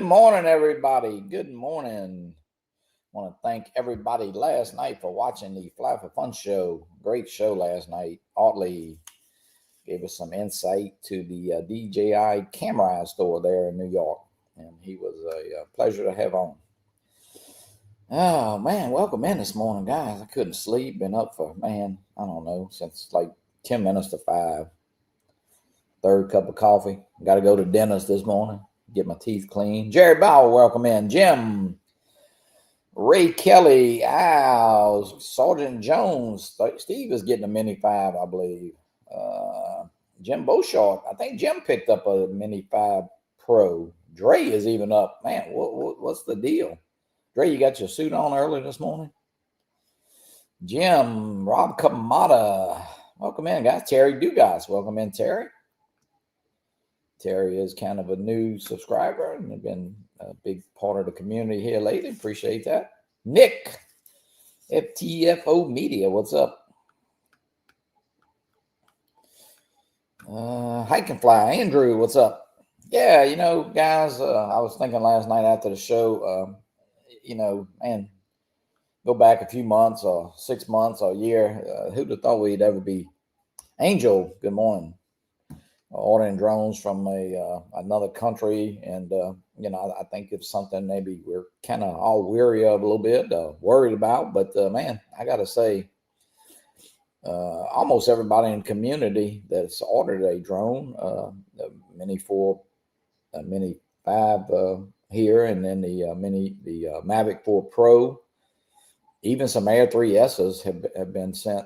morning, everybody. Good morning. I want to thank everybody last night for watching the Fly for Fun show. Great show last night. Otley gave us some insight to the DJI camera store there in New York, and he was a pleasure to have on. Oh, man, welcome in this morning, guys. I couldn't sleep. Been up for, I don't know, since like 10 minutes to 5. Third cup of coffee. Got to go to dentist this morning. Get my teeth clean. Jerry Bauer, welcome in. Jim, Ray Kelly, Al, Sergeant Jones. Steve is getting a Mini 5, I believe. Jim Beauchart. I think Jim picked up a Mini 5 Pro. Dre is even up. Man, what's the deal? Dre, you got your suit on early this morning? Jim, Rob Kamada. Welcome in, guys. Terry Dugas. Welcome in, Terry. Terry is kind of a new subscriber and has been a big part of the community here lately. Appreciate that. Nick, FTFO Media, what's up? Hike and Fly, Andrew, what's up? Yeah, guys, I was thinking last night after the show, go back a few months or 6 months or a year. Who'd have thought we'd ever be? Angel, good morning. Ordering drones from another country, and I think it's something maybe we're kind of all weary of a little bit, worried about. But man, I gotta say, almost everybody in the community that's ordered a drone, the Mini 4, Mini 5 here, and then the Mavic 4 Pro, even some Air 3Ss have been sent.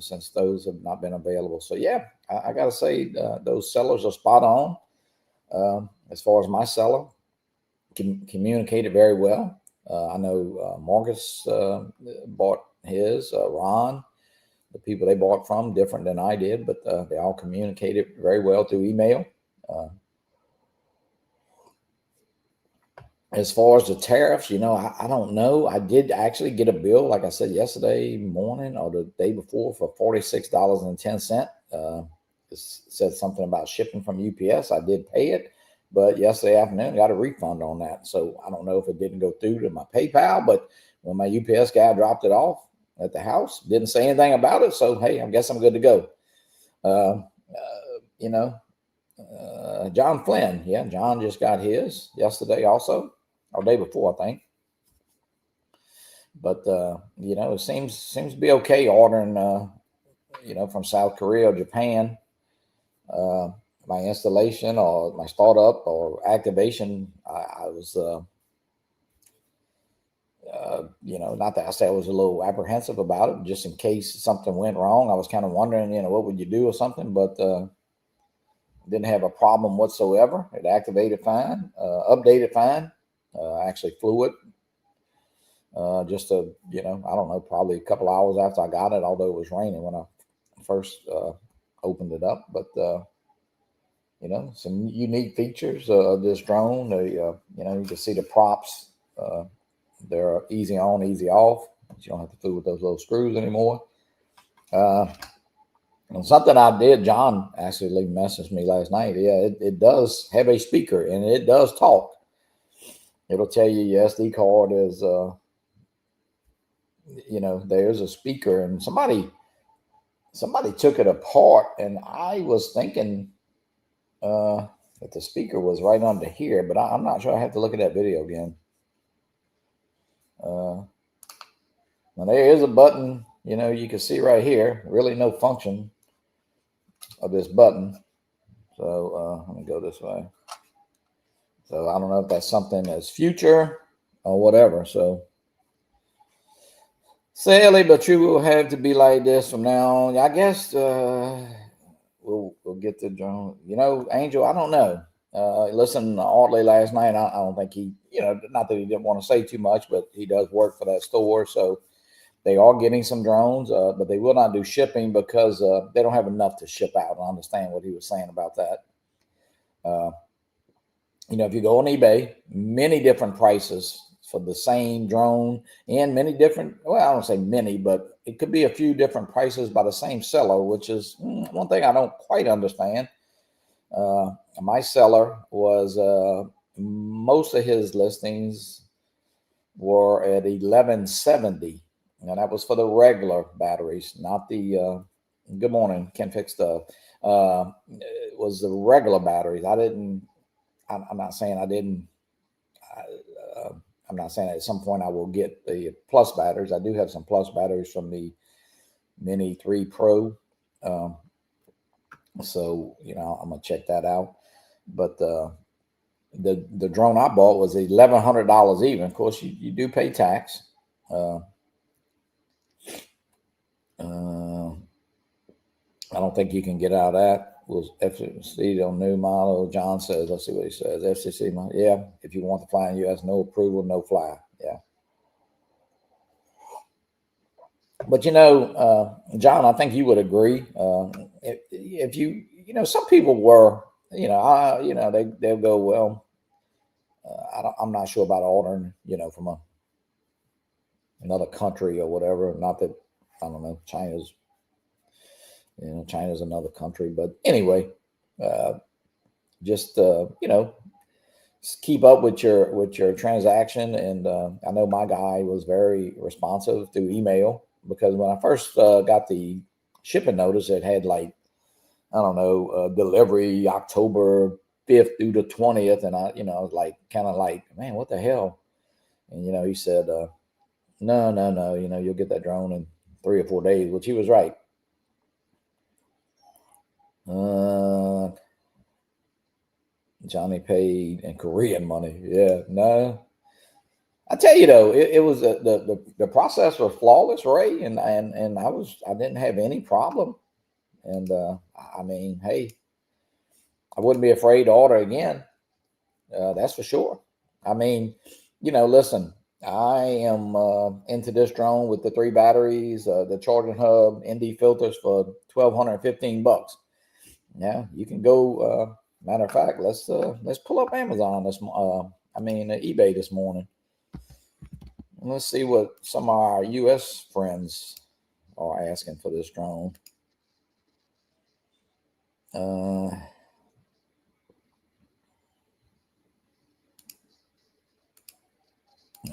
Since those have not been available. So yeah, I got to say those sellers are spot on. As far as my seller, communicated very well. I know Marcus bought his, Ron, the people they bought from, different than I did, but they all communicated very well through email. As far as the tariffs, I don't know. I did actually get a bill, like I said, yesterday morning or the day before for $46.10. It said something about shipping from UPS. I did pay it, but yesterday afternoon I got a refund on that. So I don't know if it didn't go through to my PayPal, but when my UPS guy dropped it off at the house, didn't say anything about it. So, hey, I guess I'm good to go. John Flynn. Yeah, John just got his yesterday also. Or day before, I think. But it seems to be okay ordering from South Korea or Japan. My installation or my startup or activation, I was not that I say I was a little apprehensive about it, just in case something went wrong. I was kind of wondering, what would you do or something, but didn't have a problem whatsoever. It activated fine, updated fine. I actually flew it just I don't know, probably a couple hours after I got it, although it was raining when I first opened it up. But, some unique features of this drone. You can see the props. They're easy on, easy off. You don't have to fool with those little screws anymore. And something I did, John actually messaged me last night. Yeah, it does have a speaker and it does talk. It'll tell you your SD card is, there's a speaker, and somebody took it apart, and I was thinking that the speaker was right under here, but I'm not sure. I have to look at that video again. Now there is a button, you can see right here, really no function of this button. So let me go this way. So I don't know if that's something that's future or whatever. So sadly, but you will have to be like this from now on. I guess we'll get the drone. Angel, I don't know. Listen to Otley last night. I don't think he, not that he didn't want to say too much, but he does work for that store. So they are getting some drones, but they will not do shipping because they don't have enough to ship out. I understand what he was saying about that. If you go on eBay, many different prices for the same drone and many different, well, I don't say many, but it could be a few different prices by the same seller, which is one thing I don't quite understand. My seller was most of his listings were at 1170, and that was for the regular batteries, not the good morning, Ken Fix stuff. It was the regular batteries. I'm not saying I didn't. I'm not saying at some point I will get the plus batteries. I do have some plus batteries from the Mini 3 Pro. So, I'm going to check that out. But the drone I bought was $1,100 even. Of course, you do pay tax. I don't think you can get out of that. Was FCC on new model? John says, let's see what he says. FCC model, yeah. If you want to fly in U.S., no approval, no fly. Yeah. But John, I think you would agree. If you, some people were, they'll go, well, I'm not sure about ordering, from another country or whatever. Not that, I don't know, China's another country, but anyway, just keep up with your transaction. And I know my guy was very responsive through email, because when I first got the shipping notice, it had delivery October 5th through the 20th. And I was kind of like, man, what the hell? And, he said, no, you'll get that drone in 3 or 4 days, which he was right. Johnny paid in Korean money. Yeah, no. I tell you though, it was the process was flawless, Ray, and I didn't have any problem. And I mean, hey, I wouldn't be afraid to order again. That's for sure. I mean, listen, I am into this drone with the 3 batteries, the charging hub, ND filters for $1,215. Yeah, you can go. Matter of fact, let's pull up Amazon eBay this morning. And let's see what some of our U.S. friends are asking for this drone.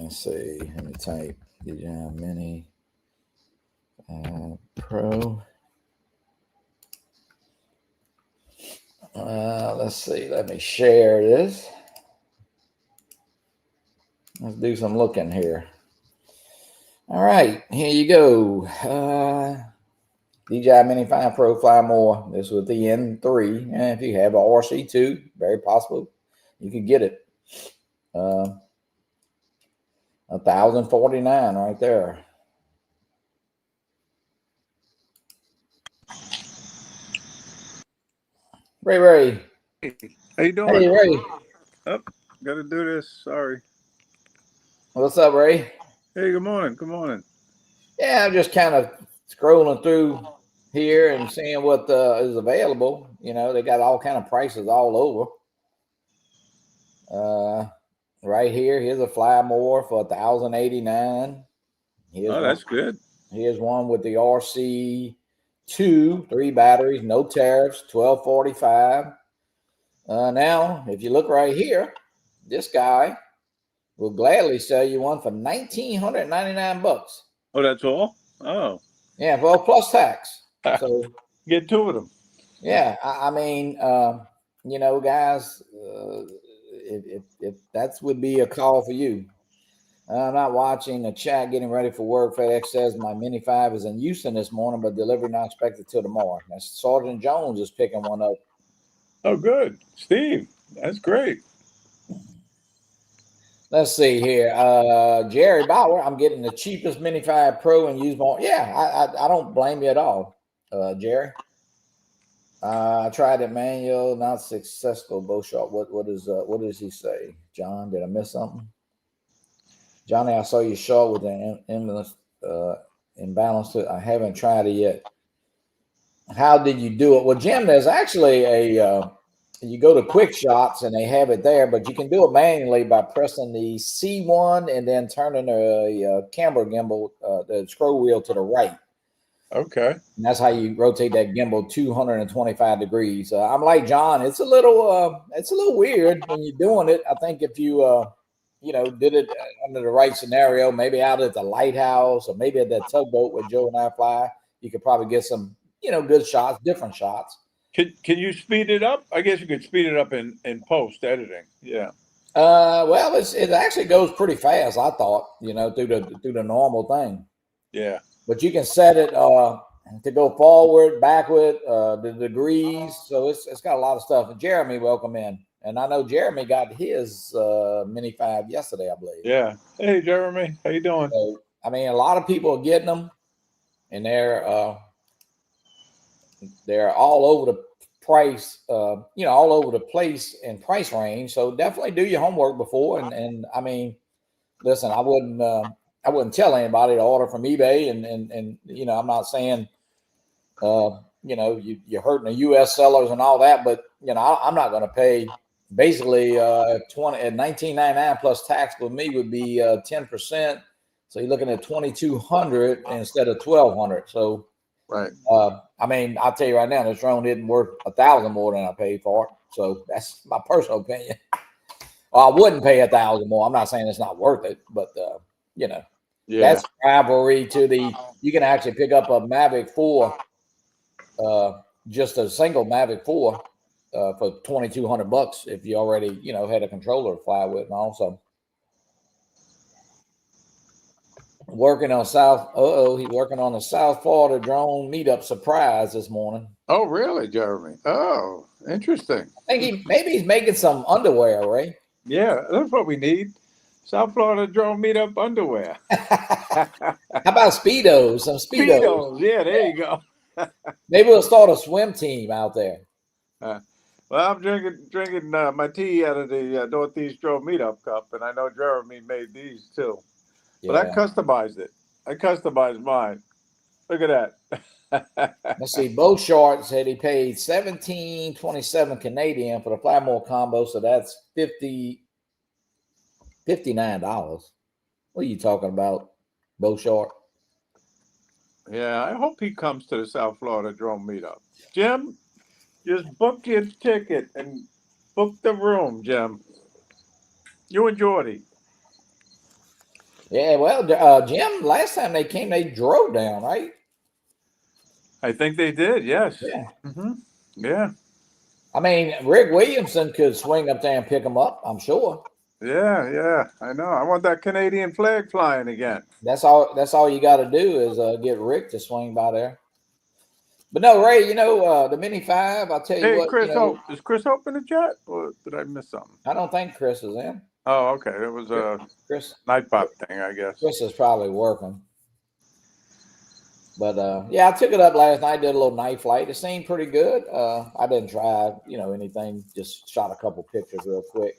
Let's see. Let me type DJI Mini Pro. Let's see. Let me share this. Let's do some looking here. All right, here you go. DJI Mini 5 Pro Fly More. This was the N3. And if you have a RC2, very possible you could get it. $1,049 right there. Ray. Hey, how you doing? Hey, Ray. Oh, gotta do this. Sorry. What's up, Ray? Hey, good morning. Good morning. Yeah, I'm just kind of scrolling through here and seeing what is available. They got all kind of prices all over. Right here's a Fly More for $1,089. That's good. Here's one with the RC2, 3 batteries, no tariffs, $1,245. Now, if you look right here, this guy will gladly sell you one for $1,999. Oh, that's all? Oh. Yeah, well, plus tax. So get 2 of them. Yeah, I mean, guys, if that would be a call for you. I'm not watching the chat, getting ready for work. FedEx says my Mini 5 is in Houston this morning, but delivery not expected till tomorrow. Now, Sergeant Jones is picking one up. Oh, good. Steve, that's great. Let's see here. Jerry Bauer, I'm getting the cheapest Mini 5 Pro and use more. Yeah, I don't blame you at all, Jerry. I tried it manual, not successful. Beauchamp. What does he say? John, did I miss something? Johnny, I saw you short with the imbalance. I haven't tried it yet. How did you do it? Well, Jim, there's actually you go to Quick Shots and they have it there, but you can do it manually by pressing the C1 and then turning the camera gimbal, the scroll wheel to the right. Okay. And that's how you rotate that gimbal 225 degrees. I'm like John. It's a little weird when you're doing it. I think if you, did it under the right scenario, maybe out at the lighthouse or maybe at that tugboat where Joe and I fly, you could probably get some, good shots, different shots. Can you speed it up? I guess you could speed it up in post editing. Yeah. Well, it actually goes pretty fast. I thought, through the normal thing. Yeah. But you can set it to go forward, backward, the degrees. So it's got a lot of stuff. And Jeremy, welcome in. And I know Jeremy got his Mini 5 yesterday, I believe. Yeah. Hey, Jeremy, how you doing? So, I mean, a lot of people are getting them, and they're all over the price, all over the place in price range. So definitely do your homework before. And I mean, listen, I wouldn't tell anybody to order from eBay, and I'm not saying you're hurting the U.S. sellers and all that, but I'm not going to pay basically $19.99 plus tax with me would be 10%. So you're looking at $2,200 instead of $1,200. So right. I mean, I'll tell you right now, this drone isn't worth $1,000 more than I paid for it. So that's my personal opinion. Well, I wouldn't pay $1,000 more. I'm not saying it's not worth it, but that's rivalry to you can actually pick up a Mavic 4, just a single Mavic 4 for $2,200 if you already, had a controller to fly with. And also working on he's working on the South Florida drone meetup surprise this morning. Oh, really, Jeremy? Oh, interesting. I think maybe he's making some underwear, right? Yeah, that's what we need. South Florida drone meetup underwear. How about Speedos? Some Speedos. Yeah, there you go. Maybe we'll start a swim team out there. Well, I'm drinking my tea out of the Northeast Drone Meetup cup, and I know Jeremy made these too. Yeah. But I customized it. I customized mine. Look at that. Let's see. Bo Short said he paid $17.27 Canadian for the Flymore combo, so that's $59. What are you talking about, Bo Short? Yeah, I hope he comes to the South Florida Drone Meetup. Jim, just book your ticket and book the room, Jim. You and Jordy. Yeah, well, Jim, last time they came, they drove down, right? I think they did, yes. Yeah. Mm-hmm. Yeah. I mean, Rick Williamson could swing up there and pick them up, I'm sure. Yeah, I know. I want that Canadian flag flying again. That's all you got to do is get Rick to swing by there. But no, Ray, the Mini 5, I'll tell you what. Chris Hope. Is Chris Hope in the chat, or did I miss something? I don't think Chris is in. Oh, okay. It was a Nightbot thing, I guess. Chris is probably working. But yeah, I took it up last night, did a little night flight. It seemed pretty good. I didn't try, anything, just shot a couple pictures real quick.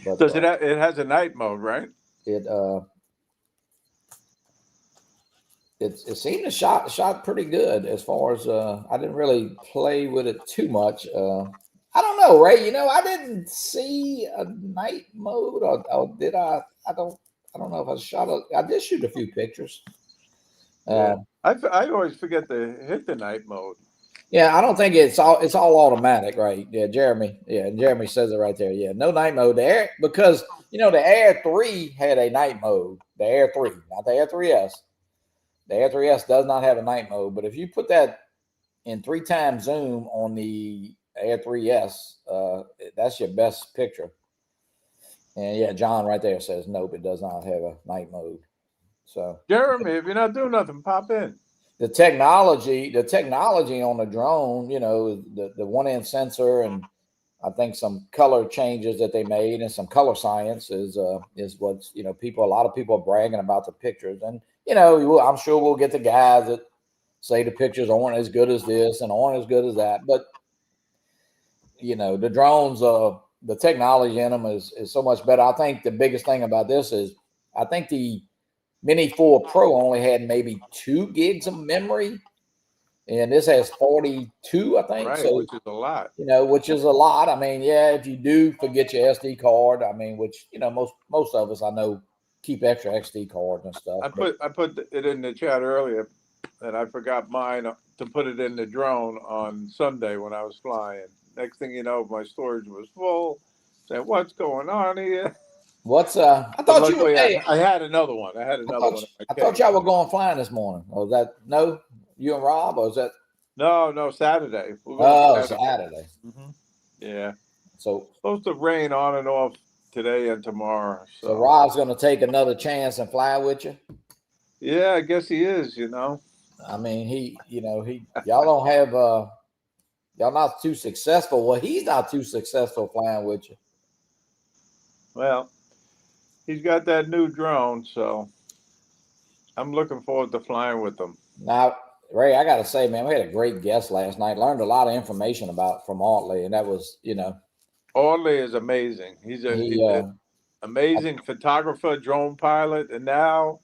But it has a night mode, right? It seemed to shot pretty good as far as I didn't really play with it too much. I don't know, Ray. I didn't see a night mode, or did I? I don't know if I shot. I did shoot a few pictures. Yeah. I always forget to hit the night mode. Yeah, I don't think it's all automatic, right? Yeah, Jeremy. Yeah, Jeremy says it right there. Yeah, no night mode there because the Air 3 had a night mode. The Air 3, not the Air 3S. The Air 3S does not have a night mode, but if you put that in 3 times zoom on the Air 3S, that's your best picture. And yeah, John right there says nope, it does not have a night mode. So Jeremy, if you're not doing nothing, pop in. The technology on the drone, the 1-inch sensor, and I think some color changes that they made and some color science is what's a lot of people are bragging about the pictures. And I'm sure we'll get the guys that say the pictures aren't as good as this and aren't as good as that, but the drones, the technology in them is so much better. I think the biggest thing about this is I think the Mini 4 Pro only had maybe 2 gigs of memory, and this has 42, I think. Right, so, which is a lot. Which is a lot. I mean, yeah, if you do forget your SD card, I mean, which most of us I know keep extra SD cards and stuff. I put it in the chat earlier. and I forgot mine to put it in the drone on Sunday when I was flying. Next thing you know, my storage was full. Said, "What's going on here?" What's I But thought you were luckily, hey, I had another one. I had another one in my I thought case. y'all were going flying this morning. Or was that no? You and Rob, or is that No, Saturday. We're going Saturday? Mm-hmm. Yeah, So supposed to rain on and off today and tomorrow. so So Rob's gonna take another chance and fly with you. yeah, I guess he is. I mean, y'all don't have y'all not too successful. Well, he's not too successful flying with you. Well, he's got that new drone, so I'm looking forward to flying with him. Now, Ray, I gotta say, man, we had a great guest last night. Learned a lot of information from Audley, and that was, Audley is amazing. He's an amazing photographer, drone pilot, and now,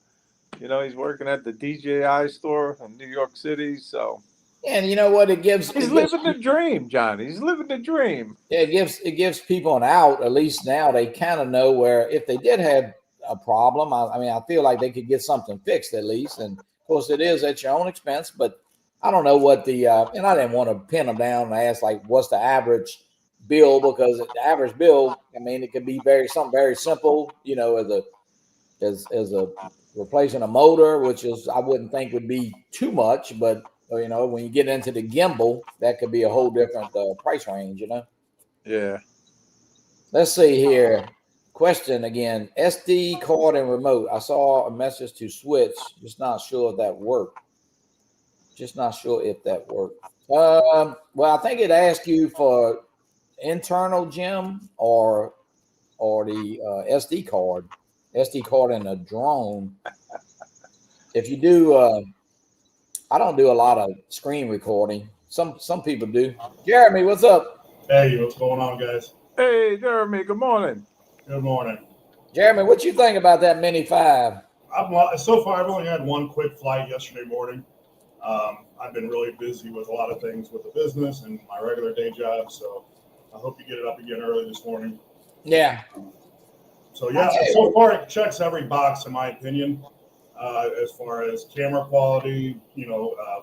he's working at the DJI store in New York City. So, and you know what? He's living the dream, Johnny. He's living the dream. Yeah, it gives people an out. At least now they kind of know where if they did have a problem. I mean, I feel like they could get something fixed at least. And of course, it is at your own expense. But I don't know what and I didn't want to pin them down and ask like what's the average bill, because the average bill, I mean, it could be something very simple, as a replacing a motor, which is I wouldn't think would be too much, but when you get into the gimbal, that could be a whole different price range. Yeah. Let's see here. Question again. SD card and remote. I saw a message to switch. Just not sure if that worked. Well, I think it asked you for internal, Jim, or the SD card and a drone. If you do, I don't do a lot of screen recording. Some people do. Jeremy, what's up? Hey, what's going on, guys? Hey, Jeremy. Good morning. Good morning. Jeremy, what you think about that Mini 5? So far, I've only had one quick flight yesterday morning. I've been really busy with a lot of things with the business and my regular day job, so I hope you get it up again early this morning. Yeah. So so far it checks every box in my opinion, as far as camera quality,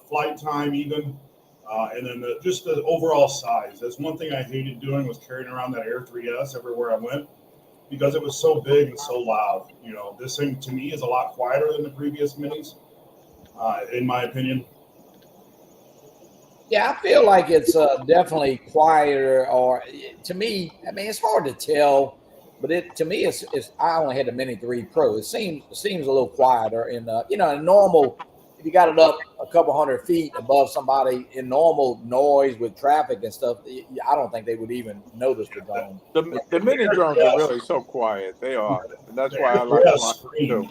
flight time even, and then just the overall size. That's one thing I hated doing, was carrying around that Air 3S everywhere I went, because it was so big and so loud. This thing to me is a lot quieter than the previous minis, in my opinion. Yeah, I feel like it's definitely quieter. Or to me, I mean, it's hard to tell, but to me, it's. I only had the Mini 3 Pro. It seems a little quieter. And in normal, if you got it up a couple hundred feet above somebody in normal noise with traffic and stuff, I don't think they would even notice the drone. The mini drones are really so quiet. They are, and that's why I like flying too.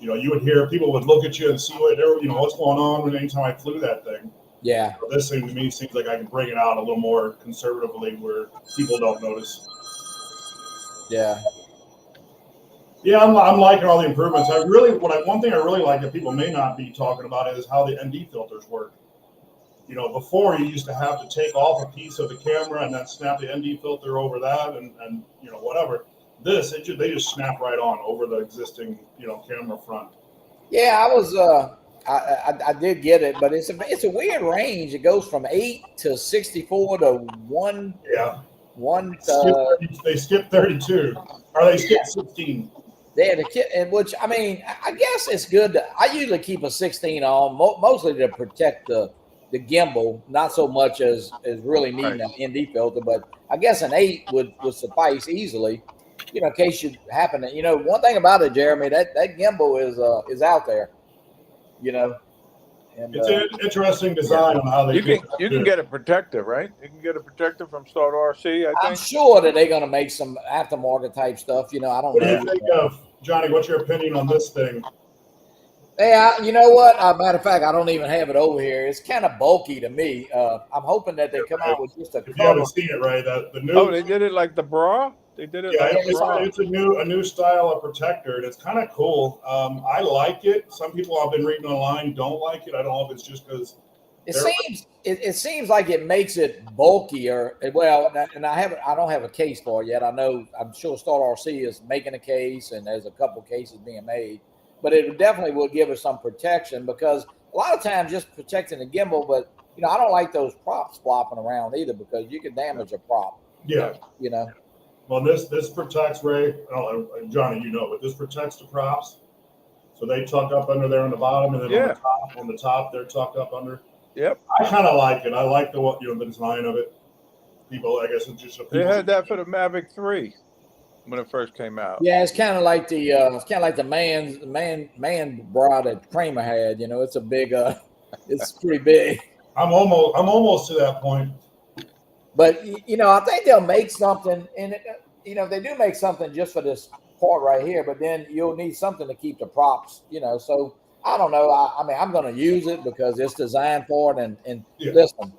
You would hear people would look at you and see what's going on anytime I flew that thing. Yeah. So this thing to me seems like I can bring it out a little more conservatively where people don't notice. Yeah. Yeah, I'm liking all the improvements. One thing I really like that people may not be talking about is how the ND filters work. Before you used to have to take off a piece of the camera and then snap the ND filter over that and whatever. They just snap right on over the existing camera front. Yeah, I was I did get it, but it's a weird range. It goes from 8 to 64 to 1. Yeah. They skipped 32, or they skipped 16. They had a kit, which I mean, I guess it's good. I usually keep a 16 on, mostly to protect the gimbal, not so much as really needing an ND filter. But I guess an 8 would suffice easily, in case you happen to. One thing about it, Jeremy, that gimbal is out there. And, it's an interesting design on how they you can get a protector, right? You can get a protector from Start RC. I'm sure that they're going to make some aftermarket type stuff. I don't know. What do you think of, Johnny? What's your opinion on this thing? Hey, you know what? Matter of fact, I don't even have it over here. It's kind of bulky to me. I'm hoping that they come out with just a cover. If you haven't seen it, right? The new. Oh, they did it like the bra. They did it. Yeah, it's a new style of protector, and it's kind of cool. I like it. Some people I've been reading online don't like it. I don't know if it's just because it seems like it makes it bulkier. Well, and I don't have a case for it yet. I'm sure Start RC is making a case, and there's a couple cases being made. But it definitely will give us some protection, because a lot of times just protecting the gimbal, but I don't like those props flopping around either because you can damage a prop. Yeah. Well, this protects, Ray. Johnny, but this protects the props. So they tuck up under there on the bottom, and then on the top, they're tucked up under. Yep. I kind of like it. I like the design of it. People, I guess, it's just they had that for the Mavic 3 when it first came out. Yeah, it's kind of like the man bra that Kramer had. It's a big, it's pretty big. I'm almost to that point. But I think they'll make something, and they do make something just for this part right here. But then you'll need something to keep the props. So I don't know. I mean, I'm going to use it because it's designed for it. And listen,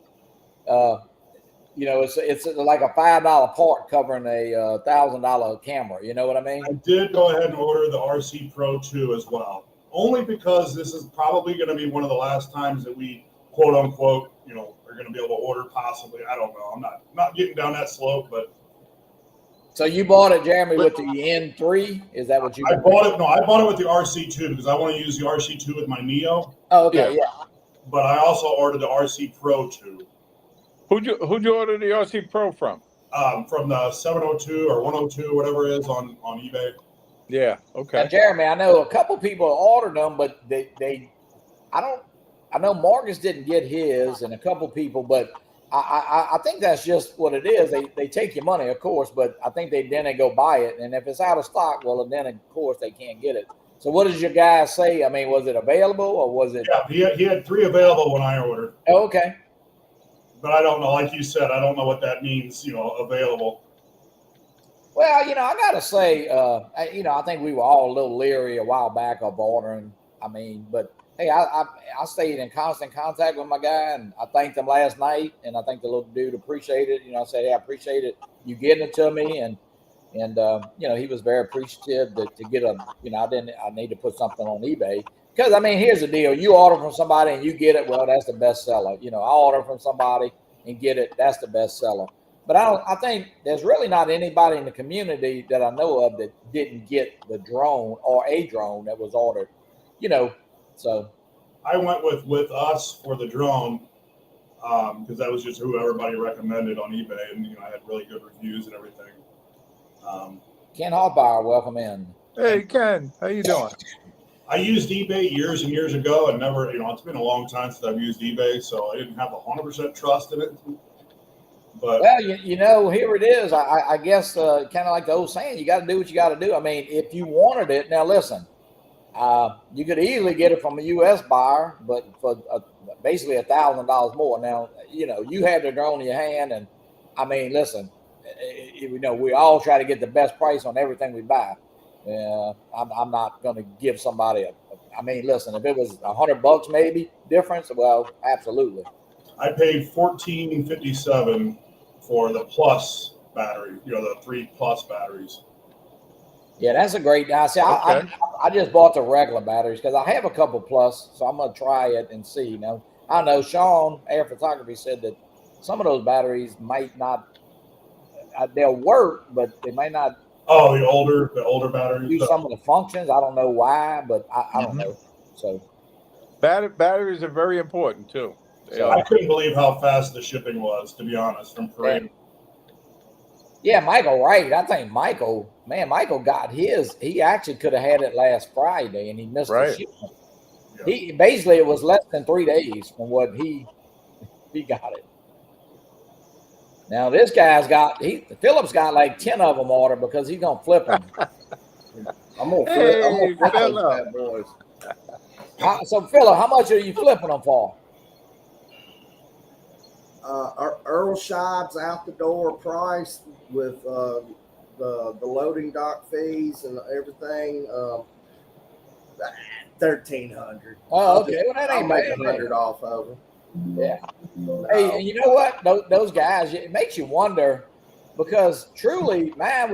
it's like a $5 part covering a $1,000 camera. You know what I mean? I did go ahead and order the RC Pro 2 as well, only because this is probably going to be one of the last times that we quote unquote, are going to be able to order possibly. I don't know. I'm not getting down that slope, but. So you bought it, Jeremy, with the N3? Is that what you? I bought it. No, I bought it with the RC2 because I want to use the RC2 with my Neo. Oh, okay, yeah. But I also ordered the RC Pro 2. Who'd you order the RC Pro from? From the 702 or 102, whatever it is on eBay. Yeah. Okay. Now, Jeremy, I know a couple people ordered them, but I know Marcus didn't get his, and a couple people, but I think that's just what it is. They take your money, of course, but I think they go buy it, and if it's out of stock, well, then of course they can't get it. So what does your guy say? I mean, was it available or was it? Yeah, he had 3 available when I ordered. Oh, okay. But I don't know. Like you said, I don't know what that means. Available. Well, I gotta say, I think we were all a little leery a while back of ordering. I mean, but. Hey, I stayed in constant contact with my guy, and I thanked him last night, and I think the little dude appreciated it. I said, hey, I appreciate it. You getting it to me, and he was very appreciative to get I need to put something on eBay because, I mean, here's the deal. You order from somebody and you get it, well, that's the best seller. I order from somebody and get it, that's the best seller. But I think there's really not anybody in the community that I know of that didn't get the drone or a drone that was ordered, So I went with us for the drone because that was just who everybody recommended on eBay, and I had really good reviews and everything. Ken Hoffbauer, welcome in. Hey Ken, how you doing? I used eBay years and years ago, and never, it's been a long time since I've used eBay, so I didn't have 100% trust in it. But well, here it is. I guess kind of like the old saying, you got to do what you got to do. I mean, if you wanted it, now listen. You could easily get it from a U.S. buyer, but for basically $1,000 more. Now, you had the drone in your hand, and I mean, listen, we all try to get the best price on everything we buy. I'm not going to give somebody listen, if it was $100 maybe difference, well, absolutely. I paid $14.57 for the Plus battery, the 3 Plus batteries. Yeah, that's a great. Now, see, okay. I just bought the regular batteries because I have a couple Plus, so I'm gonna try it and see. Now, I know Sean Air Photography said that some of those batteries might not. They'll work, but they might not. Oh, the older batteries. Do some of the functions. I don't know why, but I don't know. So, batteries are very important too. So I couldn't believe how fast the shipping was, to be honest, from Korea. Yeah, Michael Wright. I think Michael got his. He actually could have had it last Friday, and he missed the shipment. Yeah. He basically it was less than 3 days from what he got it. Now this guy's Philip's got like 10 of them ordered because he's gonna flip them. I'm gonna flip those bad boys. So Philip, how much are you flipping them for? Earl Scheib's out the door price with the loading dock fees and everything. $1,300. Oh, okay. Well, that ain't bad. $100 off of them. Yeah. Hey, you know what? Those guys, it makes you wonder because truly, my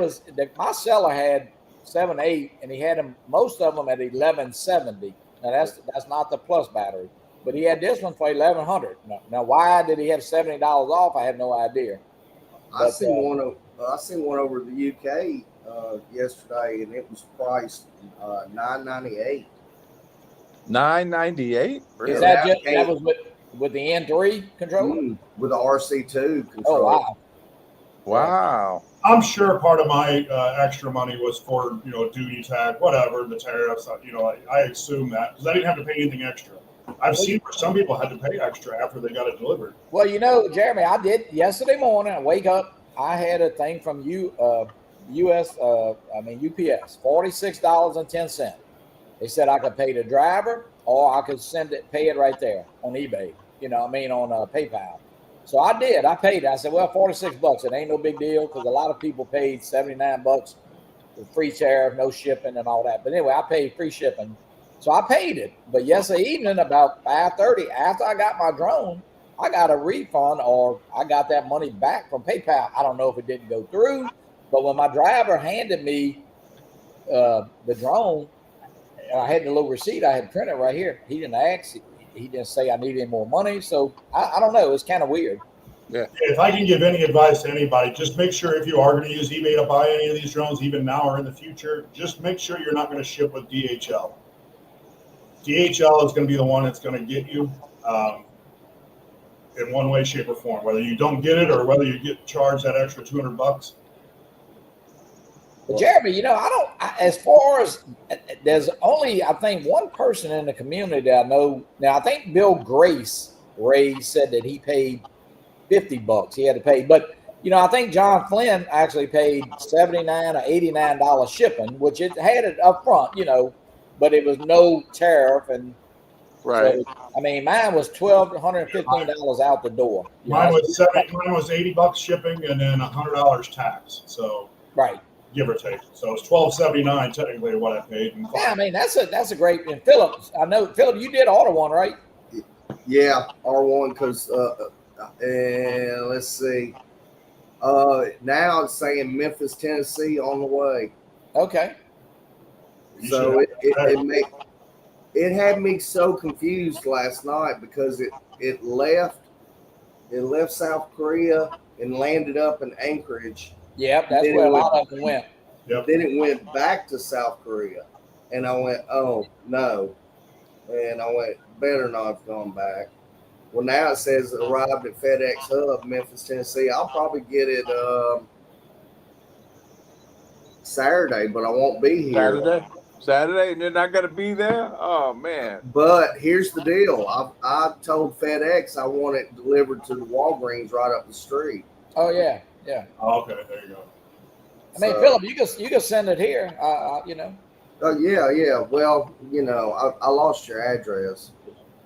seller had 7.8, and he had them most of them at 1170. Now that's not the Plus battery. But he had this one for $1,100. Now, why did he have $70 off? I have no idea. I seen one over the UK yesterday, and it was priced $998. $998. Really? Is that Yeah, just that was with the N3 controller? with the RC2 Oh controller. wow! Wow. I'm sure part of my extra money was for, duty tag, whatever, the tariffs. I assume that because I didn't have to pay anything extra. I've seen where some people had to pay extra after they got it delivered. Well, Jeremy, I did yesterday morning. I wake up, I had a thing from UPS, $46.10. They said I could pay the driver, or I could pay it right there on eBay. on PayPal. So I did. I paid it. I said, well, $46. It ain't no big deal because a lot of people paid $79 with free tariff, no shipping, and all that. But anyway, I paid free shipping. So I paid it. But yesterday evening, about 5:30, after I got my drone, I got a refund, or I got that money back from PayPal. I don't know if it didn't go through, but when my driver handed me the drone, I had the little receipt. I had printed right here. He didn't ask. He didn't say I needed any more money. So I don't know. It's kind of weird. Yeah. If I can give any advice to anybody, just make sure if you are going to use eBay to buy any of these drones, even now or in the future, just make sure you're not going to ship with DHL. DHL is going to be the one that's going to get you in one way, shape, or form, whether you don't get it or whether you get charged that extra $200. But Jeremy, as far as there's only, I think, one person in the community that I know. Now, I think Bill Ray said that he paid $50. He had to pay. But, I think John Flynn actually paid $79 or $89 shipping, which it had it up front, but it was no tariff. And right. So, mine was $1,215 out the door. Mine was $80 shipping and then $100 tax. So right. Give or take. So it's $12.79 technically what I paid. Yeah, that's a great. And Philip, I know Philip, you did order one, right? Yeah, R1 because and let's see. Now it's saying Memphis, Tennessee on the way. Okay. So it had me so confused last night because it left South Korea and landed up in Anchorage. Yep, that's where a lot of them went. Yep. Then it went back to South Korea, and I went, oh no, and I went, better not have gone back. Well, now it says it arrived at FedEx Hub, Memphis, Tennessee. I'll probably get it Saturday, but I won't be here. Saturday, and you're not going to be there? Oh, man. But here's the deal. I told FedEx I want it delivered to the Walgreens right up the street. Oh, yeah. Yeah. Oh, okay, there you go. Philip, you can send it here. Oh, yeah. Well, I lost your address.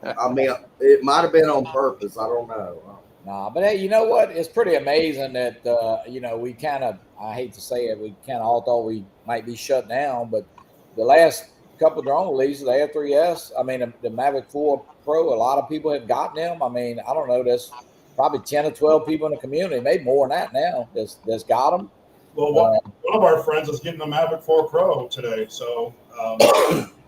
It might have been on purpose. I don't know. Nah, but hey, you know what? It's pretty amazing that we kind of, I hate to say it, we kind of all thought we might be shut down, but the last couple of drone releases, the Air 3S, the Mavic 4 Pro, a lot of people have gotten them. I don't know, there's probably 10 or 12 people in the community, maybe more than that now, that's got them. Well, one of our friends is getting the Mavic 4 Pro today, so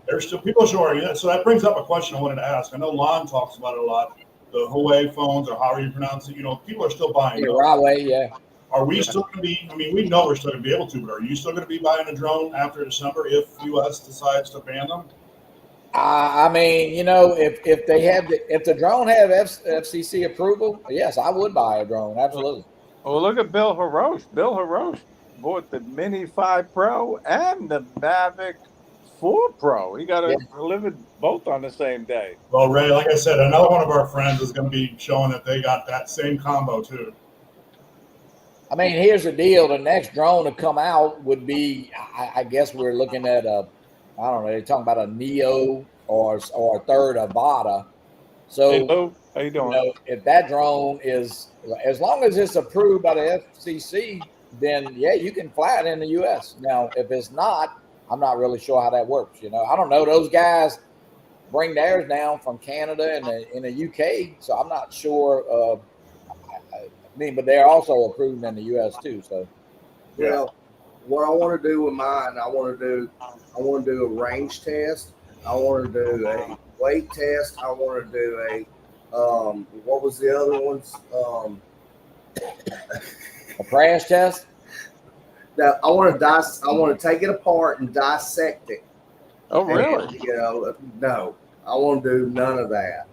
there's still people showing it. So that brings up a question I wanted to ask. I know Lon talks about it a lot. The Huawei phones, or however you pronounce it, people are still buying them. Huawei, yeah. Are we still going to be? We know we're still going to be able to, but are you still going to be buying a drone after December if U.S. decides to ban them? If the drone have FCC approval, yes, I would buy a drone. Absolutely. Well, look at Bill Harosh. Bill Harosh bought the Mini 5 Pro and the Mavic 4 Pro. He got to deliver both on the same day. Well, Ray, like I said, another one of our friends is going to be showing that they got that same combo too. Here's the deal. The next drone to come out would be, I guess we're looking at I don't know, they're talking about a Neo or a third Avata. So, hey, Lou, how you doing? If that drone is, as long as it's approved by the FCC, then yeah, you can fly it in the U.S. Now, if it's not, I'm not really sure how that works. I don't know. Those guys bring theirs down from Canada and in the UK, so I'm not sure. But they're also approved in the U.S. too. So, well, what I want to do with mine, I want to do a range test. I want to do a weight test. I want to do a what was the other ones? A crash test. That I want to take it apart and dissect it. Oh, really? And, no, I want to do none of that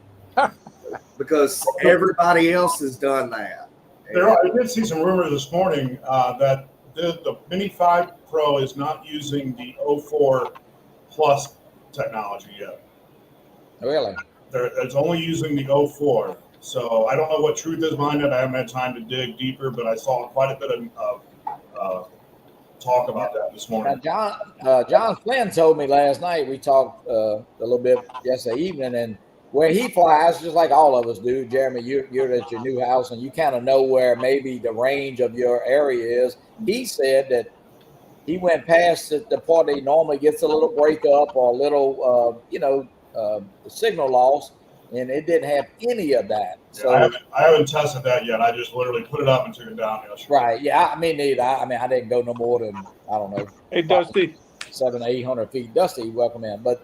because everybody else has done that. I did see some rumors this morning that the Mini 5 Pro is not using the 04 Plus technology yet. Really? It's only using the 04. So I don't know what truth is behind it. I haven't had time to dig deeper, but I saw quite a bit of talk about that this morning. Now, John Flynn told me last night, we talked a little bit yesterday evening, and where he flies, just like all of us do, Jeremy, you're at your new house and you kind of know where maybe the range of your area is. He said that he went past the part that he normally gets a little breakup or a little, signal loss, and it didn't have any of that. So I haven't tested that yet. I just literally put it up and took it down yesterday. right, yeah, I mean, neither. I didn't go no more than, I don't know. Hey, Dusty. 700 to 800 feet. Dusty, welcome in. But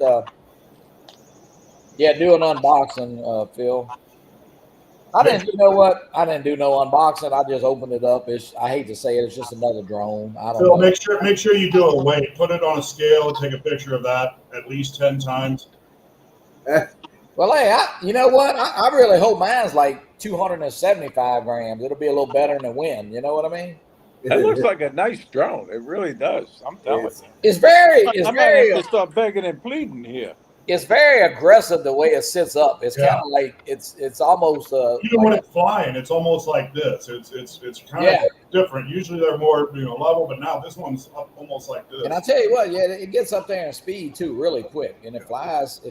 yeah, do an unboxing, Phil. I didn't do no unboxing. I just opened it up. I hate to say it, it's just another drone. I don't Phil, know. make sure you do a weight. Put it on a scale. Take a picture of that at least 10 times. Well, hey, you know what? I really hope mine's like 275 grams. It'll be a little better in the wind. You know what I mean? That looks like a nice drone. It really does. I'm telling you. It's very I might have to start begging and pleading here. It's very aggressive the way it sits up. It's kind of like it's almost even when it's flying, it's almost like this. It's kind of different. Usually they're more level, but now this one's up almost like this. And I tell you what, yeah, it gets up there in speed too, really quick, and it flies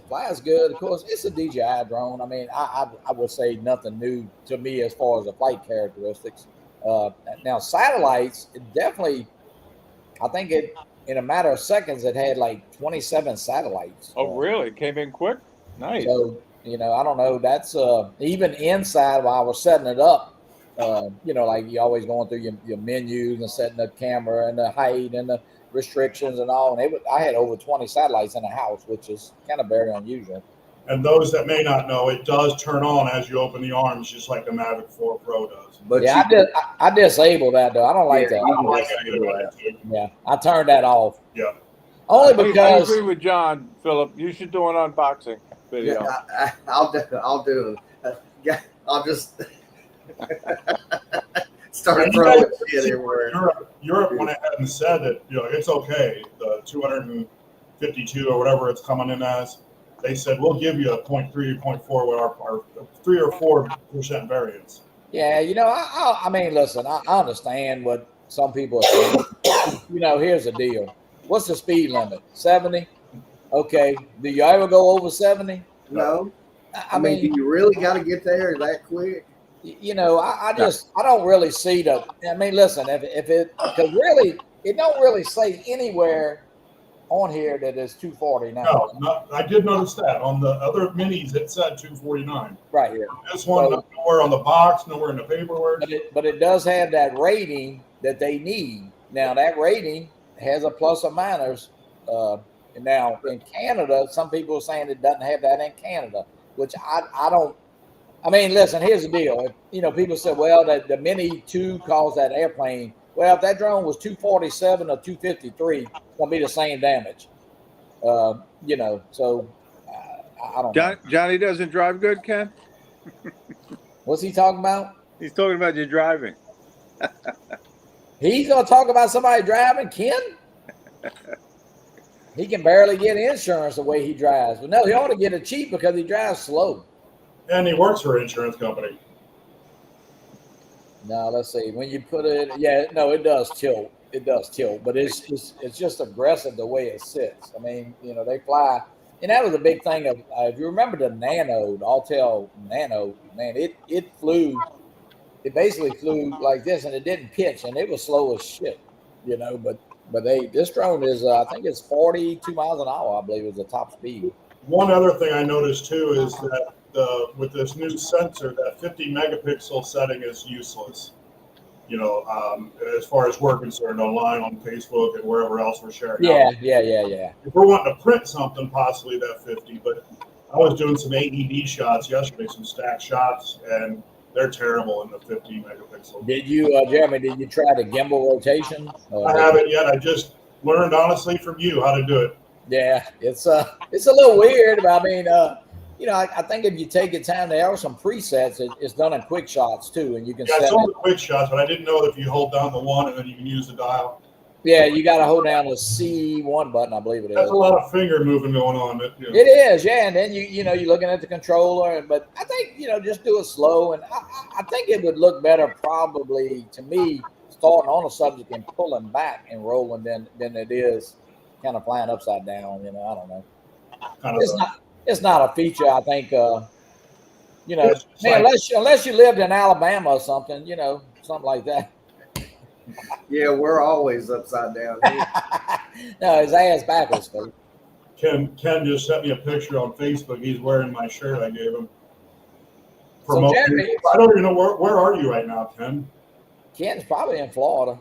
good. Of course, it's a DJI drone. I mean, I would say nothing new to me as far as the flight characteristics. Now satellites, it definitely, I think it. In a matter of seconds, it had like 27 satellites. Oh, really? It came in quick? Nice. So, I don't know. That's even inside while I was setting it up, like you always going through your menus and setting the camera and the height and the restrictions and all. And I had over 20 satellites in the house, which is kind of very unusual. And those that may not know, it does turn on as you open the arms, just like the Mavic 4 Pro does. But yeah, I disable that though. I don't like that. I don't like any of that too. Yeah, I turned that off. Yeah. Only I because agree with John, Philip. You should do an unboxing video. Yeah, I'll do it. I'll just start throwing shit everywhere. Europe went ahead and said that it's okay. The 252 or whatever it's coming in as. They said we'll give you a 0.3 or 0.4 with our 3 or 4% variance. Yeah, I mean, listen, I understand what some people are saying. Here's the deal. What's the speed limit? 70? Okay. Do you ever go over 70? No. I mean, do you really got to get there that quick? I don't really see listen, if it, because really, it don't really say anywhere on here that is 249. No, I did notice that. On the other minis, it said 249. Right. Yeah. This one, nowhere on the box, nowhere in the paperwork. But it does have that rating that they need. Now, that rating has a plus or minus. Now, in Canada, some people are saying it doesn't have that in Canada, which I don't. I mean, listen, here's the deal. People say, well, that the Mini 2 calls that airplane. Well, if that drone was 247 or 253, it's going to be the same damage. So I don't know. Johnny doesn't drive good, Ken? What's he talking about? He's talking about your driving. He's going to talk about somebody driving, Ken? He can barely get insurance the way he drives. But no, he ought to get it cheap because he drives slow. And he works for an insurance company. Now let's see. When you put it, it does tilt. It does tilt, but it's just aggressive the way it sits. I mean, they fly, and that was a big thing of if you remember the Nano, the Autel Nano, man, it flew. It basically flew like this, and it didn't pitch, and it was slow as shit. But this drone is I think it's 42 miles an hour. I believe is the top speed. One other thing I noticed too is that with this new sensor, that 50 megapixel setting is useless. As far as we're concerned, online, on Facebook, and wherever else we're sharing. Yeah. If we're wanting to print something, possibly that 50. But I was doing some AED shots yesterday, some stack shots, and they're terrible in the 50 megapixel. Did you, Jeremy? Did you try the gimbal rotation? I haven't yet. I just learned honestly from you how to do it. Yeah, it's a little weird. But I mean, I think if you take your time, there are some presets. It's done in quick shots too, and you can Yeah, set it's all it. the quick shots, but I didn't know if you hold down the one and then you can use the dial. Yeah, you got to hold down the C1 button, I believe it is. That's a lot of finger moving going on. It is, yeah. And then you're looking at the controller, but I think just do it slow, and I think it would look better probably to me starting on a subject and pulling back and rolling than it is kind of flying upside down. I don't know. It's not a feature. I think unless you lived in Alabama or something, something like that. Yeah, we're always upside down here. No, his ass backwards. Ken just sent me a picture on Facebook. He's wearing my shirt I gave him. So Jeremy, I don't even know where are you right now, Ken? Ken's probably in Florida.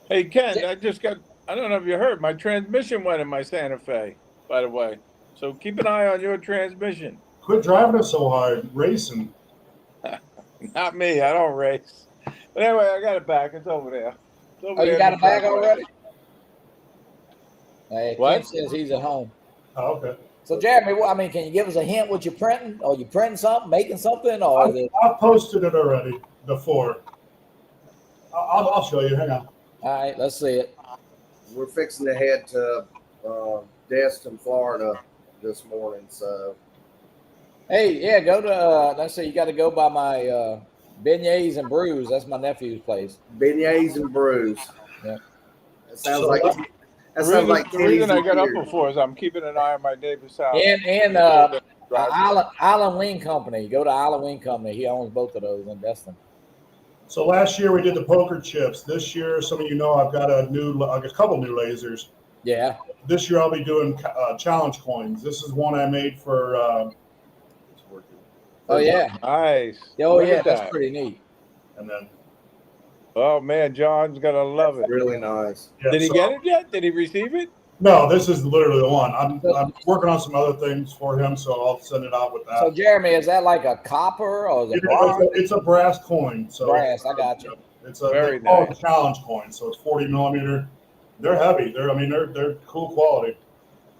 Hey, Ken, I don't know if you heard, my transmission went in my Santa Fe, by the way. So keep an eye on your transmission. Quit driving it so hard, racing. Not me, I don't race. But anyway, I got it back. It's over there. You got it back already? Hey, What? Ken says he's at home. Oh, okay. So, Jeremy, can you give us a hint what you're printing? Or you printing something, making something? Or I've posted it already before. I'll show you. Hang on. All right, let's see it. We're fixing to head to Destin, Florida this morning. So, hey, yeah, go to, let's see, you got to go by my Beignets and Brews. That's my nephew's place. Beignets and Brews. Yeah. That sounds like the reason I got up before is I'm keeping an eye on my neighbor's house. And Island Wing Company. Go to Island Wing Company. He owns both of those in Destin. So last year we did the poker chips. This year, some of I've got a couple new lasers. Yeah. This year I'll be doing challenge coins. This is one I made for. Oh yeah. Nice. Oh yeah, that's pretty neat. And then. Oh man, John's gonna love it. Really nice. Yeah, Did he get it yet? Did he receive it? No, this is literally the one. I'm working on some other things for him, so I'll send it out with that. So Jeremy, is that like a copper or is it bronze? It's a brass coin. So brass, I got you. It's a very nice challenge coin, so it's 40 millimeter. They're heavy. They're cool quality.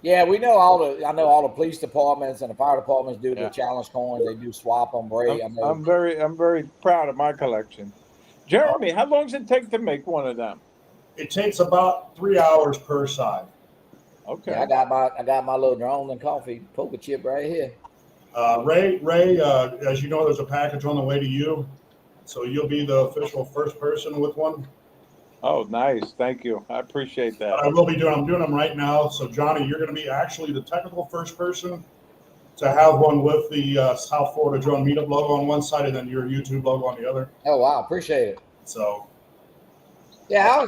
Yeah, I know all the police departments and the fire departments do the challenge coins. They do swap them, break. I'm very proud of my collection. Jeremy, how long does it take to make one of them? It takes about 3 hours per side. Okay. Yeah, I got my little drone and coffee poker chip right here. Ray, as you know, there's a package on the way to you, so you'll be the official first person with one. Oh, nice. Thank you. I appreciate that. I'm doing them right now. So Johnny, you're going to be actually the technical first person to have one with the South Florida Drone Meetup logo on one side and then your YouTube logo on the other. Oh wow, appreciate it. So. Yeah,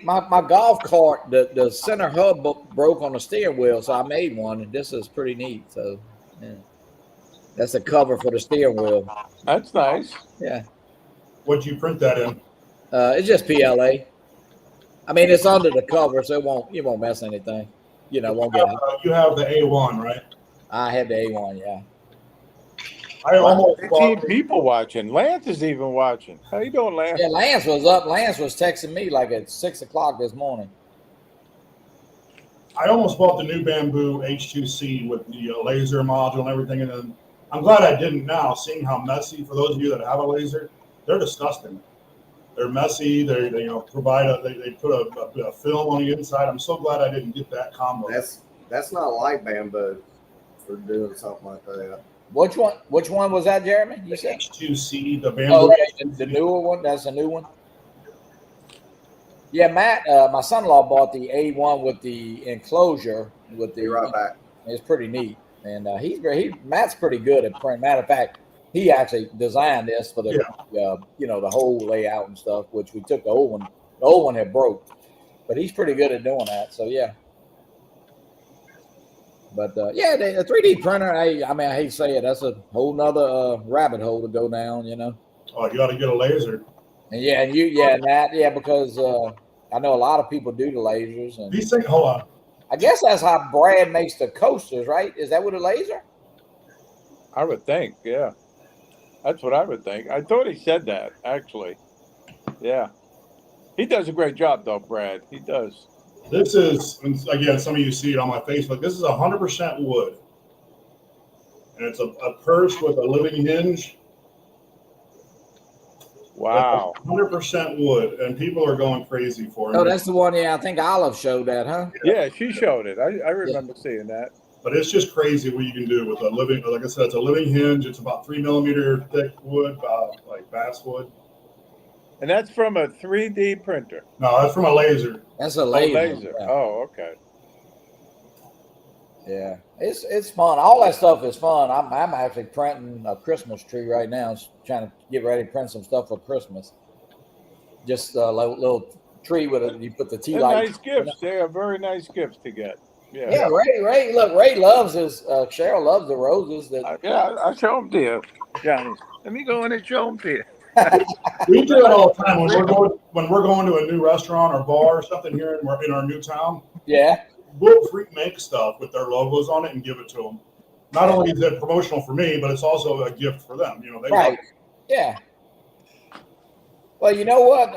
my golf cart, the center hub broke on the steering wheel, so I made one, and this is pretty neat. So, yeah, that's the cover for the steering wheel. That's nice. Yeah. What'd you print that in? It's just PLA. I mean, it's under the cover, so it won't mess anything. Won't get out. You have the A1, right? I have the A1, yeah. I almost 15 people watching. Lance is even watching. How you doing, Lance? Yeah, Lance was up. Lance was texting me like at 6:00 this morning. I almost bought the new Bamboo H2C with the laser module and everything, and then I'm glad I didn't now, seeing how messy. For those of you that have a laser, they're disgusting. They're messy. They provide they put a film on the inside. I'm so glad I didn't get that combo. That's not like Bamboo for doing something like that. Which one was that, Jeremy? You said H2C, the Bamboo. Oh, okay, the newer one. That's a new one. Yeah, Matt, my son-in-law bought the A1 with the enclosure. Be right back. It's pretty neat, and he's great. Matt's pretty good at print. Matter of fact, he actually designed this for the the whole layout and stuff. Which we took the old one. The old one had broke, but he's pretty good at doing that. So yeah. But the 3D printer, I hate to say it, that's a whole nother rabbit hole to go down, Oh, you got to get a laser. And because I know a lot of people do the lasers. And these things, hold on. I guess that's how Brad makes the coasters, right? Is that with a laser? I would think, yeah. That's what I would think. I thought he said that, actually. Yeah. He does a great job, though, Brad. He does. This is, again, some of you see it on my Facebook. This is 100% wood. and it's a purse with a living hinge. Wow. 100% wood, and people are going crazy for it. Oh, that's the one. Yeah, I think Olive showed that, huh? Yeah, she showed it. I remember seeing that. But it's just crazy what you can do with a living. Like I said, it's a living hinge. It's about 3 millimeter thick wood, like basswood. And that's from a 3D printer. No, that's from a laser. That's a laser. Yeah. Yeah. Oh, okay. Yeah, it's fun. All that stuff is fun. I'm actually printing a Christmas tree right now. Trying to get ready to print some stuff for Christmas. Just a little tree with a you put the tea They're light. nice gifts. They are very nice gifts to get. Yeah. Yeah, Ray. Look, Ray loves his. Cheryl loves the roses. That I'll show them to you, Johnny. Let me go in and show them to you. We do it all the time when we're going to a new restaurant or bar or something here in our new town. yeah. We'll make stuff with their logos on it and give it to them. Not only is it promotional for me, but it's also a gift for them. You know, they Right. Yeah. Well, you know what?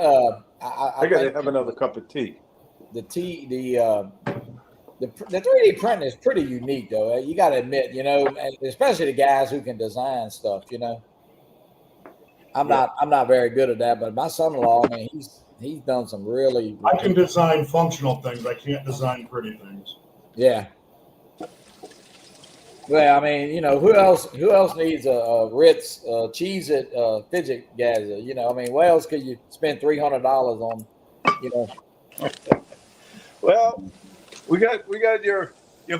I gotta have another cup of tea. The 3D print is pretty unique, though. You got to admit, you know, and especially the guys who can design stuff. You know, I'm not very good at that, but my son-in-law, I mean, he's done some really. I can design functional things. I can't design pretty things. Yeah. Well, I mean, you know, who else needs a Ritz Cheez-It fidget gadget? You know, I mean, what else could you spend $300 on? You know. Well, we got your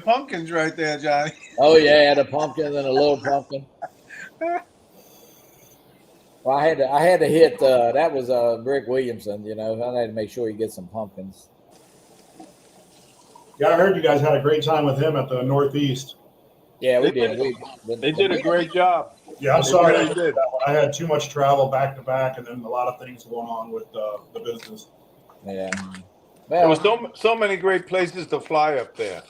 pumpkins right there, Johnny. Oh yeah, the pumpkin and a little pumpkin. Well, I had to hit. That was Rick Williamson. You know, I had to make sure you get some pumpkins. Yeah, I heard you guys had a great time with him at the Northeast. Yeah, we They did. They did a great job. Yeah, I'm sorry. really did. I had too much travel back to back, and then a lot of things going on with the business. Yeah. There Well, was so many great places to fly up there.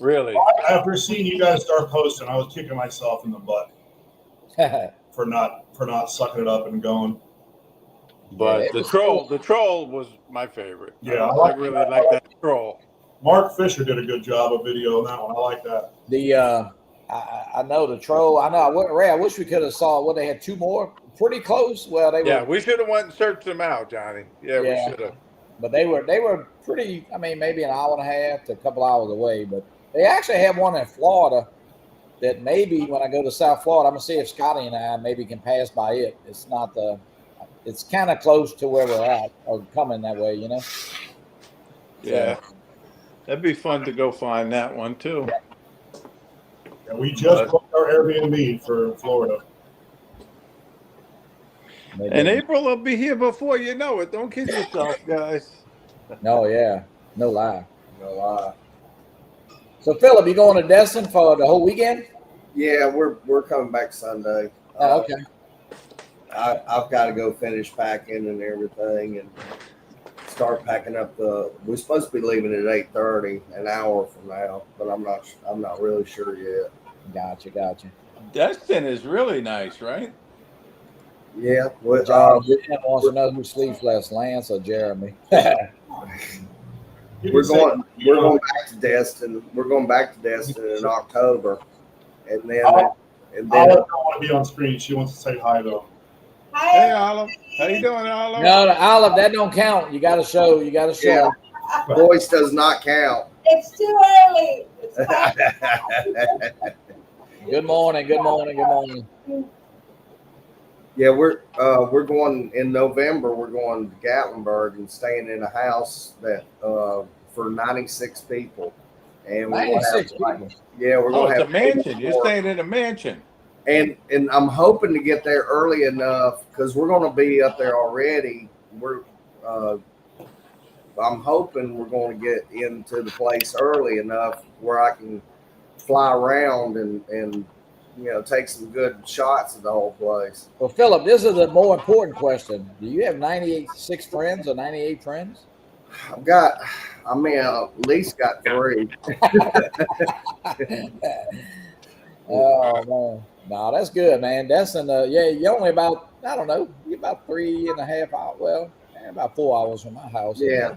Really. After seeing you guys start posting, I was kicking myself in the butt for not sucking it up and going. But Yeah, the troll was my favorite. Yeah, I really like that troll. Mark Fisher did a good job of video on that one. I like that. I know the troll. I know. Ray, I wish we could have saw what they had two more pretty close. Well, they were. We should have went and searched them out, Johnny. Yeah. We should have. But they were pretty. I mean, maybe an hour and a half to a couple hours away. But they actually have one in Florida that maybe when I go to South Florida, I'm gonna see if Scotty and I maybe can pass by it. It's not the. It's kind of close to where we're at or coming that way, you know. Yeah. That'd be fun to go find that one too. Yeah, we just booked our Airbnb for Florida. Maybe. And April will be here before you know it. Don't kid yourself, guys. No, yeah, no lie. So, Philip, you going to Destin for the whole weekend? Yeah, we're coming back Sunday. Oh, okay. I've got to go finish packing and everything and start packing up we're supposed to be leaving at 8:30, an hour from now, but I'm not really sure yet. Gotcha. Destin is really nice, right? Yeah. John wants to know who sleeps less, Lance or Jeremy. We're going back to Destin. We're going back to Destin in October, and then Olive don't want to be on screen. She wants to say hi though. Hey, Olive. How you doing, Olive? No, Olive, that don't count. You got to show. Yeah. Voice does not count. It's too early. It's Good morning. Yeah, we're going in November. We're going to Gatlinburg and staying in a house that for 96 people. And we're 96 gonna people. we're going to It's have a mansion. You're staying in a mansion. And I'm hoping to get there early enough because we're going to be up there already. I'm hoping we're going to get into the place early enough where I can fly around and take some good shots of the whole place. Well, Philip, this is a more important question. Do you have 96 friends or 98 friends? At least got 3. Oh, man. No, that's good, man. That's you're only about, I don't know, you're about 3.5 hours. Well, about 4 hours from my house. Yeah.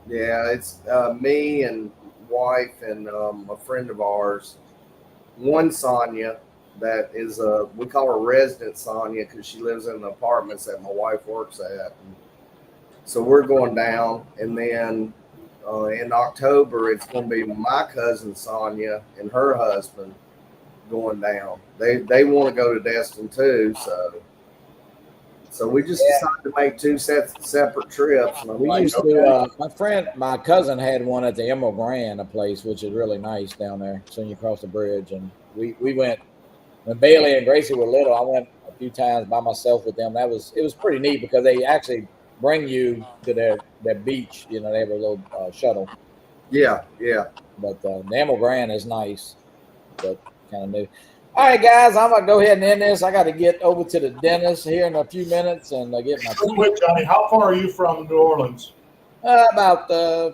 It's me and wife and a friend of ours. one Sonia that is we call her resident Sonia because she lives in the apartments that my wife works at. And so we're going down, and then in October it's going to be my cousin Sonia and her husband going down. They want to go to Destin too, so we just decided to make two separate trips. And we used to. My cousin had one at the Emerald Grand, a place which is really nice down there. Soon you cross the bridge, and we went when Bailey and Gracie were little. I went a few times by myself with them. It was pretty neat because they actually bring you to their beach. You know, they have a little shuttle. Yeah. But the Emerald Grand is nice, but kind of new. All right, guys, I'm gonna go ahead and end this. I got to get over to the dentist here in a few minutes and get my. Real quick, Johnny, how far are you from New Orleans? About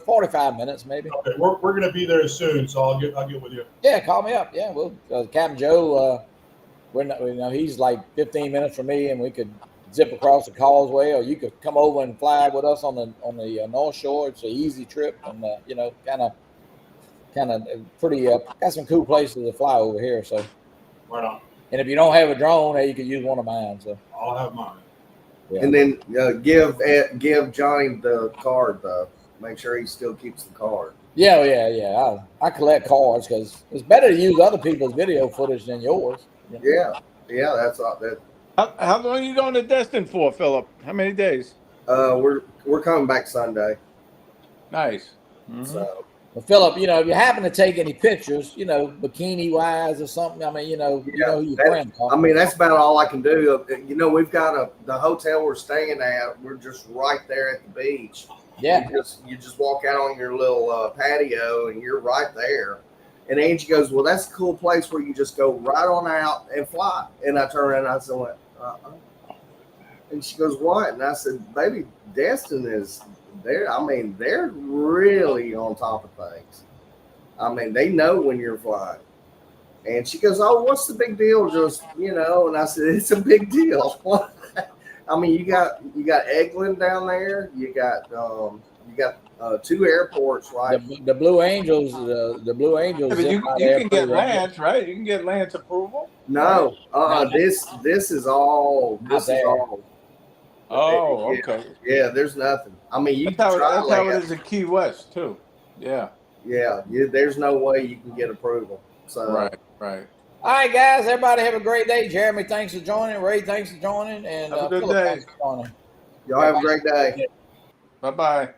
45 minutes, maybe. Okay, we're gonna be there soon, so I'll get with you. Yeah, call me up. Yeah, we'll. Captain Joe, he's like 15 minutes from me, and we could zip across the causeway, or you could come over and fly with us on the North Shore. It's an easy trip, and kind of pretty. Got some cool places to fly over here, so. Right on. And if you don't have a drone, hey, you could use one of mine. So I'll have mine. Yeah. And then give Johnny the card though. Make sure he still keeps the card. Yeah. I collect cards because it's better to use other people's video footage than yours. Yeah, that's all that. How long are you going to Destin for, Philip? How many days? We're coming back Sunday. Nice. Mm-hmm. So. Well, Philip, if you happen to take any pictures, bikini wise or something, I mean, you know who your friends are. I mean, that's about all I can do. We've got the hotel we're staying at. We're just right there at the beach. Yeah. You just walk out on your little patio and you're right there. And Angie goes, well, that's a cool place where you just go right on out and fly. And I turned around and I said, And she goes, what? And I said, baby, Destin is there. I mean, they're really on top of things. I mean, they know when you're flying. And she goes, oh, what's the big deal? Just, and I said, it's a big deal. I mean, you got Eglin down there. You got two airports, right? The Blue Angels, the Blue Angels. Yeah, but you can get Lance, right? You can get Lance approval. No, this is all. Oh, okay. Yeah, there's nothing. I mean, that's how it is in Key West too. Yeah. Yeah. There's no way you can get approval. So right. All right, guys. Everybody have a great day. Jeremy, thanks for joining. Ray, thanks for joining. And have a good Philip, day. thanks for joining. Y'all have a great day. Bye-bye.